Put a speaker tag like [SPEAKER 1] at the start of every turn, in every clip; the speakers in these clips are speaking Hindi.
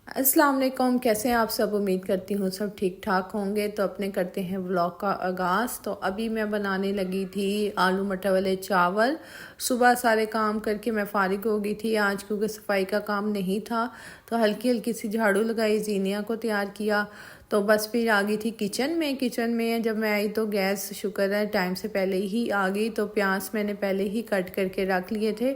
[SPEAKER 1] अस्सलाम वालेकुम। कैसे हैं आप सब? उम्मीद करती हूँ सब ठीक ठाक होंगे। तो अपने करते हैं व्लॉग का आगाज़। तो अभी मैं बनाने लगी थी आलू मटर वाले चावल। सुबह सारे काम करके मैं फ़ारिग हो गई थी आज, क्योंकि सफाई का काम नहीं था। तो हल्की हल्की सी झाड़ू लगाई, जीनिया को तैयार किया। तो बस फिर आ गई थी किचन में जब मैं आई तो गैस शुक्र है टाइम से पहले ही आ गई। तो प्याज मैंने पहले ही कट करके रख लिए थे,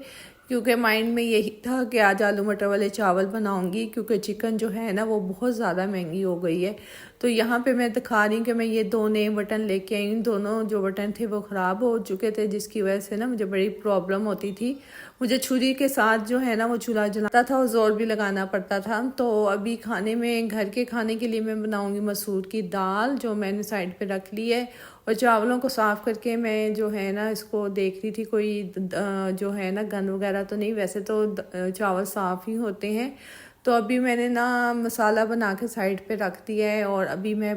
[SPEAKER 1] क्योंकि माइंड में यही था कि आज आलू मटर वाले चावल बनाऊंगी, क्योंकि चिकन जो है ना वो बहुत ज़्यादा महंगी हो गई है। तो यहाँ पे मैं दिखा रही हूँ कि मैं ये दो नए बटन लेके आई हूँ। दोनों जो बटन थे वो ख़राब हो चुके थे, जिसकी वजह से ना मुझे बड़ी प्रॉब्लम होती थी। मुझे छुरी के साथ जो है ना वो चूल्हा जलाता था और ज़ोर भी लगाना पड़ता था। तो अभी खाने में, घर के खाने के लिए मैं बनाऊँगी मसूर की दाल, जो मैंने साइड पर रख ली है। और चावलों को साफ़ करके मैं जो है ना इसको देख रही थी, कोई जो है ना गंद वगैरह तो नहीं, वैसे तो चावल साफ़ ही होते हैं। तो अभी मैंने ना मसाला बना के साइड पे रख दिया है और अभी मैं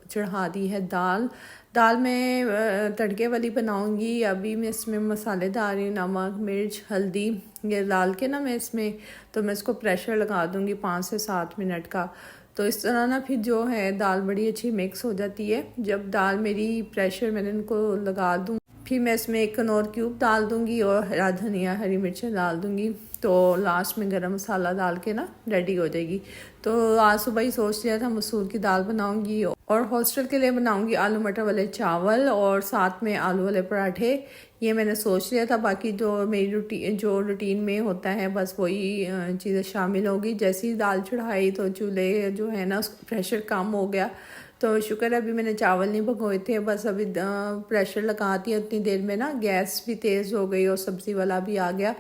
[SPEAKER 1] चढ़ा दी है दाल। दाल मैं तड़के वाली बनाऊंगी। अभी मैं इसमें मसाले डाल रही हूँ, नमक मिर्च हल्दी ये डाल के ना मैं इसमें, तो मैं इसको प्रेशर लगा दूँगी 5 से 7 मिनट का। तो इस तरह ना फिर जो है दाल बड़ी अच्छी मिक्स हो जाती है। जब दाल मेरी प्रेशर मैंने इनको लगा दूँ, फिर मैं इसमें एक कनौर क्यूब डाल दूँगी और हरा धनिया हरी मिर्चें डाल दूँगी। तो लास्ट में गरम मसाला डाल के ना रेडी हो जाएगी। तो आज सुबह ही सोच लिया था मसूर की दाल बनाऊँगी और हॉस्टल के लिए बनाऊँगी आलू मटर वाले चावल और साथ में आलू वाले पराठे। ये मैंने सोच लिया था। बाकी जो मेरी रूटीन में होता है बस वही चीज़ें शामिल होगी। जैसी दाल चढ़ाई तो चूल्हे जो है ना उसका प्रेशर कम हो गया। तो शुक्र है अभी मैंने चावल नहीं भगोए थे, बस अभी प्रेशर लगाती है उतनी देर में ना गैस भी तेज़ हो गई और सब्ज़ी वाला भी आ गया।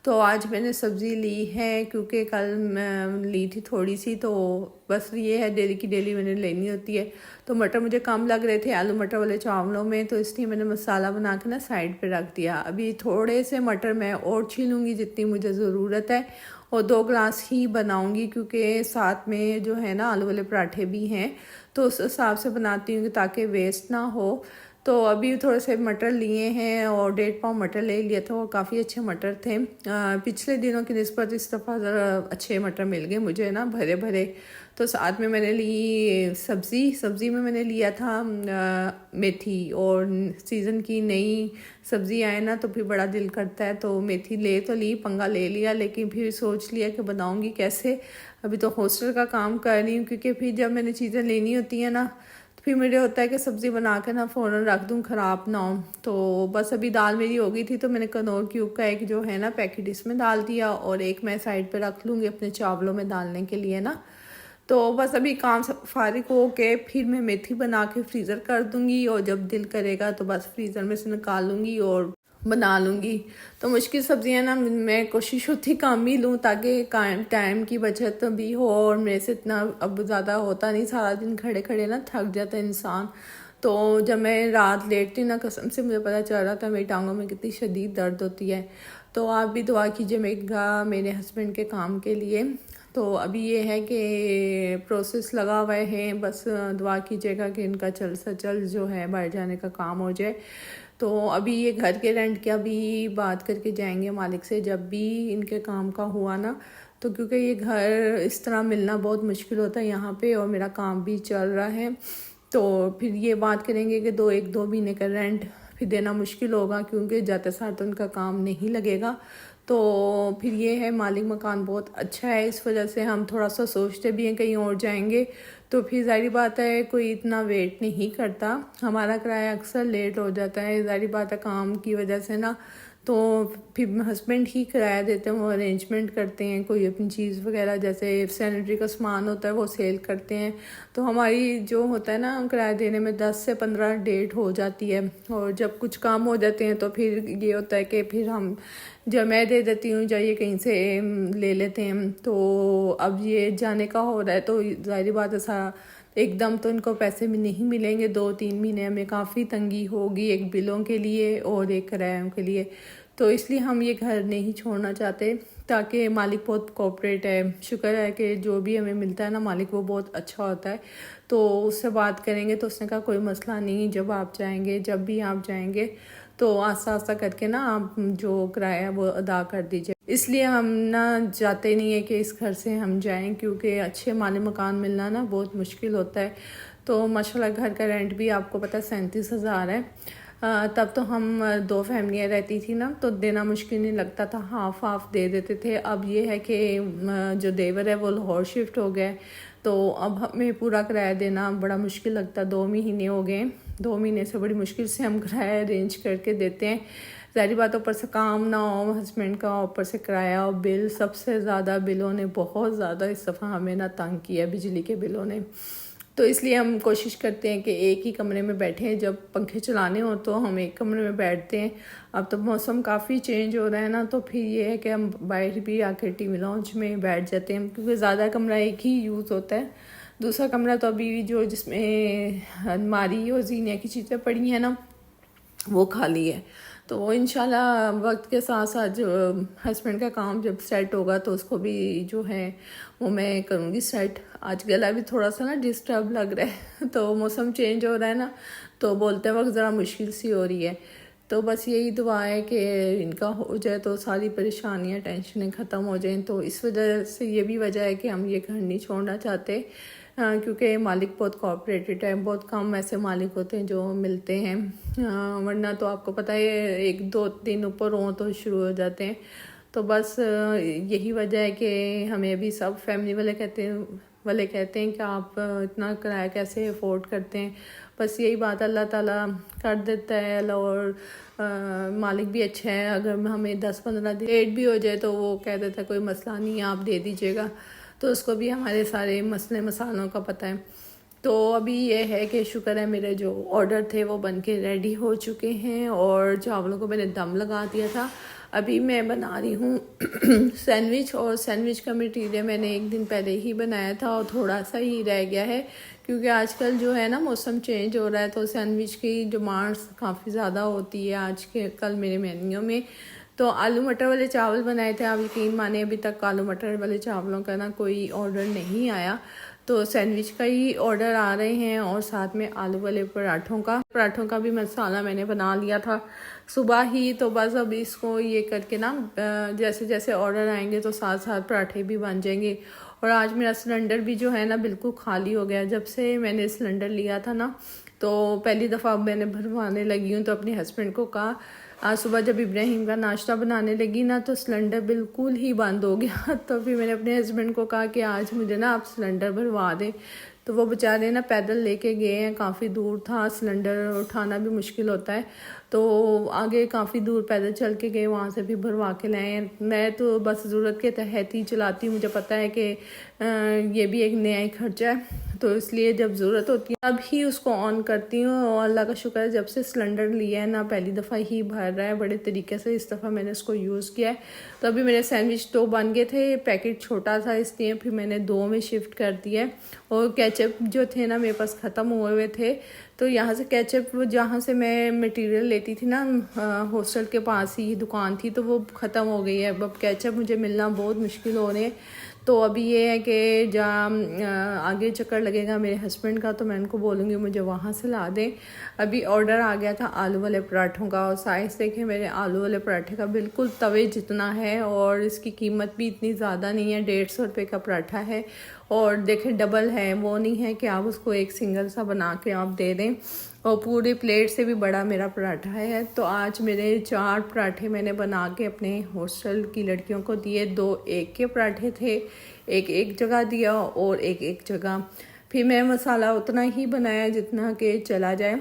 [SPEAKER 1] तो आज मैंने सब्ज़ी ली है, क्योंकि कल मैं ली थी थोड़ी सी। तो बस ये है डेली की डेली मैंने लेनी होती है। तो मटर मुझे कम लग रहे थे आलू मटर वाले चावलों में, तो इसलिए मैंने मसाला बना के ना साइड पे रख दिया। अभी थोड़े से मटर मैं और छीलूँगी जितनी मुझे ज़रूरत है, और 2 गिलास ही बनाऊँगी, क्योंकि साथ में जो है ना आलू वाले पराठे भी हैं। तो उस हिसाब से बनाती हूँ ताकि वेस्ट ना हो। तो अभी थोड़े से मटर लिए हैं और 1.5 पाव मटर ले लिया था और काफ़ी अच्छे मटर थे। पिछले दिनों की निस्बत इस दफ़ा ज़रा अच्छे मटर मिल गए मुझे ना, भरे भरे। तो साथ में मैंने ली सब्ज़ी में मैंने लिया था मेथी। और सीज़न की नई सब्ज़ी आए ना तो फिर बड़ा दिल करता है, तो मेथी ले तो ली, पंगा ले लिया, लेकिन फिर सोच लिया कि बनाऊँगी कैसे। अभी तो हॉस्टल का काम कर रही हूँ, क्योंकि फिर जब मैंने चीज़ें लेनी होती हैं ना तो फिर मुझे होता है कि सब्ज़ी बना के ना फ़ौरन रख दूँ, ख़राब ना हो। तो बस अभी दाल मेरी हो गई थी, तो मैंने कनौर क्यूब का एक जो है ना पैकेट इसमें डाल दिया और एक मैं साइड पे रख लूँगी अपने चावलों में डालने के लिए ना। तो बस अभी काम फारिग हो के फिर मैं मेथी बना के फ्रीज़र कर दूँगी, और जब दिल करेगा तो बस फ्रीज़र में से निकाल लूँगी और बना लूँगी। तो मुश्किल सब्जियां ना मैं कोशिश होती कम ही लूँ, ताकि टाइम की बचत भी हो। और मेरे से इतना अब ज़्यादा होता नहीं, सारा दिन खड़े खड़े ना थक जाता है इंसान। तो जब मैं रात लेटती ना, कसम से मुझे पता चल रहा था मेरी टांगों में कितनी शदीद दर्द होती है। तो आप भी दुआ कीजिएगा मेरे हस्बैंड के काम के लिए। तो अभी ये है कि प्रोसेस लगा हुआ है, बस दुआ कीजिएगा कि इनका जल्द से जल्द जो है बाहर जाने का काम हो जाए। तो अभी ये घर के रेंट की अभी बात करके जाएंगे मालिक से, जब भी इनके काम का हुआ ना। तो क्योंकि ये घर इस तरह मिलना बहुत मुश्किल होता है यहाँ पे, और मेरा काम भी चल रहा है। तो फिर ये बात करेंगे कि 2 महीने का रेंट फिर देना मुश्किल होगा, क्योंकि जाते साथ तो उनका काम नहीं लगेगा। तो फिर ये है, मालिक मकान बहुत अच्छा है, इस वजह से हम थोड़ा सा सोचते भी हैं कहीं और जाएंगे। तो फिर जाहिर बात है कोई इतना वेट नहीं करता, हमारा किराया अक्सर लेट हो जाता है, जाहिर बात है काम की वजह से ना। तो फिर हस्बैंड ही किराया देते हैं, वो अरेंजमेंट करते हैं, कोई अपनी चीज़ वगैरह जैसे सैनिटरी का सामान होता है वो सेल करते हैं। तो हमारी जो होता है ना किराया देने में 10 से 15 डेट हो जाती है। और जब कुछ काम हो जाते हैं तो फिर ये होता है कि फिर हम, जब मैं दे देती हूँ जाइए कहीं से ले लेते हैं। तो अब ये जाने का हो रहा है, तो जाहिर बात है सारा एकदम तो इनको पैसे में नहीं मिलेंगे। 2-3 महीने में काफ़ी तंगी होगी, एक बिलों के लिए और एक किरायों के लिए। तो इसलिए हम ये घर नहीं छोड़ना चाहते, ताकि मालिक बहुत कोऑपरेट है। शुक्र है कि जो भी हमें मिलता है ना मालिक वो बहुत अच्छा होता है। तो उससे बात करेंगे तो उसने कहा कोई मसला नहीं, जब आप जाएंगे, जब भी आप जाएंगे तो आस्ता आस्ता करके ना आप जो किराया है वो अदा कर दीजिए। इसलिए हम ना जाते नहीं है कि इस घर से हम जाएं, क्योंकि अच्छे माली मकान मिलना ना बहुत मुश्किल होता है। तो माशाल्लाह घर का रेंट भी आपको पता है 37,000 है। तब तो हम दो फैमिलियाँ रहती थी ना, तो देना मुश्किल नहीं लगता था, हाफ हाफ दे देते थे। अब ये है कि जो देवर है वो लाहौर शिफ्ट हो गए, तो अब हमें पूरा किराया देना बड़ा मुश्किल लगता। 2 महीने हो गए, 2 महीने से बड़ी मुश्किल से हम किराया अरेंज करके देते हैं। ज़ाहिर बात, ऊपर से काम ना हो हस्बैंड का, ऊपर से किराया और बिल, सबसे ज़्यादा बिलों ने बहुत ज़्यादा इस दफ़ा हमें ना तंग किया, बिजली के बिलों ने। तो इसलिए हम कोशिश करते हैं कि एक ही कमरे में बैठें, जब पंखे चलाने हो तो हम एक कमरे में बैठते हैं। अब तो मौसम काफ़ी चेंज हो रहा है ना, तो फिर ये है कि हम बाहर भी आके टीवी लॉन्च में बैठ जाते हैं, क्योंकि ज़्यादा कमरा एक ही यूज़ होता है। दूसरा कमरा तो अभी जो जिसमें अलमारी और जीने की चीज़ें पड़ी हैं ना, वो खाली है। तो वो इंशाल्लाह वक्त के साथ साथ जो हस्बैंड का काम जब सेट होगा तो उसको भी जो है वो मैं करूँगी सेट। आज गला भी थोड़ा सा ना डिस्टर्ब लग रहा है तो मौसम चेंज हो रहा है ना, तो बोलते वक्त ज़रा मुश्किल सी हो रही है। तो बस यही दुआ है कि इनका हो जाए तो सारी परेशानियां टेंशनें ख़त्म हो जाएं। तो इस वजह से ये भी वजह है कि हम ये घर नहीं छोड़ना चाहते, क्योंकि मालिक बहुत कोऑपरेटेड है। बहुत कम ऐसे मालिक होते हैं जो मिलते हैं, वरना तो आपको पता है 1-2 दिन ऊपर हो तो शुरू हो जाते हैं। तो बस यही वजह है कि हमें अभी सब फैमिली वाले कहते हैं कि आप इतना किराया कैसे अफोर्ड करते हैं। बस यही बात, अल्लाह ताला कर देता है। अल्लाह और मालिक भी अच्छा है, अगर हमें 10-15 दिन लेट भी हो जाए तो वो कह देता है कोई मसला नहीं है, आप दे दीजिएगा। तो उसको भी हमारे सारे मसले मसालों का पता है। तो अभी ये है कि शुक्र है मेरे जो ऑर्डर थे वो बन के रेडी हो चुके हैं, और चावलों को मैंने दम लगा दिया था। अभी मैं बना रही हूँ सैंडविच, और सैंडविच का मटीरियल मैंने एक दिन पहले ही बनाया था और थोड़ा सा ही रह गया है, क्योंकि आजकल जो है ना मौसम चेंज हो रहा है, तो सैंडविच की डिमांड्स काफ़ी ज़्यादा होती है आज के कल मेरे मेन्यू में। तो आलू मटर वाले चावल बनाए थे, आप यकीन माने अभी तक आलू मटर वाले चावलों का ना कोई ऑर्डर नहीं आया। तो सैंडविच का ही ऑर्डर आ रहे हैं, और साथ में आलू वाले पराठों का भी मसाला मैंने बना लिया था सुबह ही। तो बस अब इसको ये करके ना जैसे जैसे ऑर्डर आएंगे तो साथ साथ पराठे भी बन जाएंगे। और आज मेरा सिलेंडर भी जो है ना बिल्कुल खाली हो गया। जब से मैंने सिलेंडर लिया था ना, तो पहली दफ़ा मैंने भरवाने लगी हूँ, तो अपने हस्बैंड को कहा, आज सुबह जब इब्राहिम का नाश्ता बनाने लगी ना तो सिलेंडर बिल्कुल ही बंद हो गया। तो फिर मैंने अपने हस्बैंड को कहा कि आज मुझे ना आप सिलेंडर भरवा दें। तो वो बेचारे ना पैदल लेके गए हैं, काफ़ी दूर था, सिलेंडर उठाना भी मुश्किल होता है। तो आगे काफ़ी दूर पैदल चल के गए, वहाँ से भी भरवा के लाए। मैं तो बस ज़रूरत के तहत ही चलाती हूँ, मुझे पता है कि ये भी एक नया ही खर्चा है, तो इसलिए जब ज़रूरत होती है तब ही उसको ऑन करती हूँ। और अल्लाह का शुक्र है जब से सिलेंडर लिया है ना पहली दफ़ा ही भर रहा है बड़े तरीके से। इस दफ़ा मैंने इसको यूज़ किया है। तो अभी मेरे सैंडविच 2 बन गए थे, पैकेट छोटा था इसलिए फिर मैंने 2 में शिफ्ट कर दिया है। और केचप जो थे ना मेरे पास ख़त्म हुए हुए थे, तो यहाँ से केचप जहाँ से मैं मटेरियल लेती थी ना, हॉस्टल के पास ही दुकान थी, तो वो ख़त्म हो गई है। अब केचप मुझे मिलना बहुत मुश्किल हो रहे हैं। तो अभी ये है कि जहाँ आगे चक्कर लगेगा मेरे हस्बैंड का, तो मैं उनको बोलूँगी मुझे वहाँ से ला दें। अभी ऑर्डर आ गया था आलू वाले पराठों का, और साइज़ देखें मेरे आलू वाले पराठे का बिल्कुल तवे जितना है, और इसकी कीमत भी इतनी ज़्यादा नहीं है, 150 रुपये का पराठा है। और देखें डबल है, वो नहीं है कि आप उसको एक सिंगल सा बना के आप दे दें। और पूरी प्लेट से भी बड़ा मेरा पराठा है। तो आज मेरे 4 पराठे मैंने बना के अपने हॉस्टल की लड़कियों को दिए। 2 एक के पराठे थे, एक एक जगह दिया और एक एक जगह। फिर मैं मसाला उतना ही बनाया जितना कि चला जाए,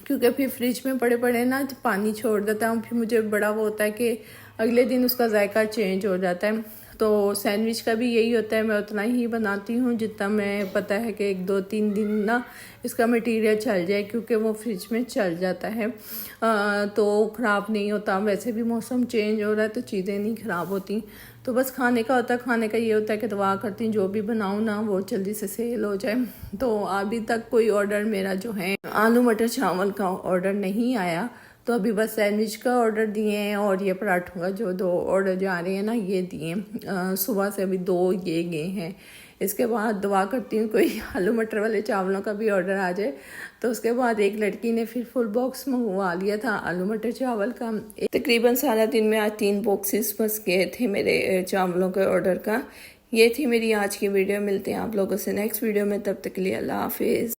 [SPEAKER 1] क्योंकि फिर फ्रिज में पड़े पड़े ना पानी छोड़ देता हूँ, फिर मुझे बड़ा वो होता है कि अगले दिन उसका जायका चेंज हो जाता है। तो सैंडविच का भी यही होता है, मैं उतना ही बनाती हूँ जितना मैं पता है कि 1-2-3 दिन ना इसका मटेरियल चल जाए, क्योंकि वो फ्रिज में चल जाता है तो ख़राब नहीं होता। वैसे भी मौसम चेंज हो रहा है तो चीज़ें नहीं ख़राब होती। तो बस खाने का होता है, खाने का ये होता है कि दुआ करती हूँ जो भी बनाऊँ ना वो जल्दी से सेल हो जाए। तो अभी तक कोई ऑर्डर मेरा जो है आलू मटर चावल का ऑर्डर नहीं आया, तो अभी बस सैंडविच का ऑर्डर दिए हैं, और ये पराठों का जो 2 ऑर्डर जा रहे हैं ना ये दिए। सुबह से अभी 2 ये गए हैं, इसके बाद दुआ करती हूँ कोई आलू मटर वाले चावलों का भी ऑर्डर आ जाए। तो उसके बाद एक लड़की ने फिर फुल बॉक्स मंगवा लिया था आलू मटर चावल का। तकरीबन सारा दिन में आज 3 बॉक्सेस बस गए थे मेरे चावलों के ऑर्डर का। ये थी मेरी आज की वीडियो। मिलते हैं आप लोगों से नेक्स्ट वीडियो में, तब तक के लिए अल्लाह हाफिज़।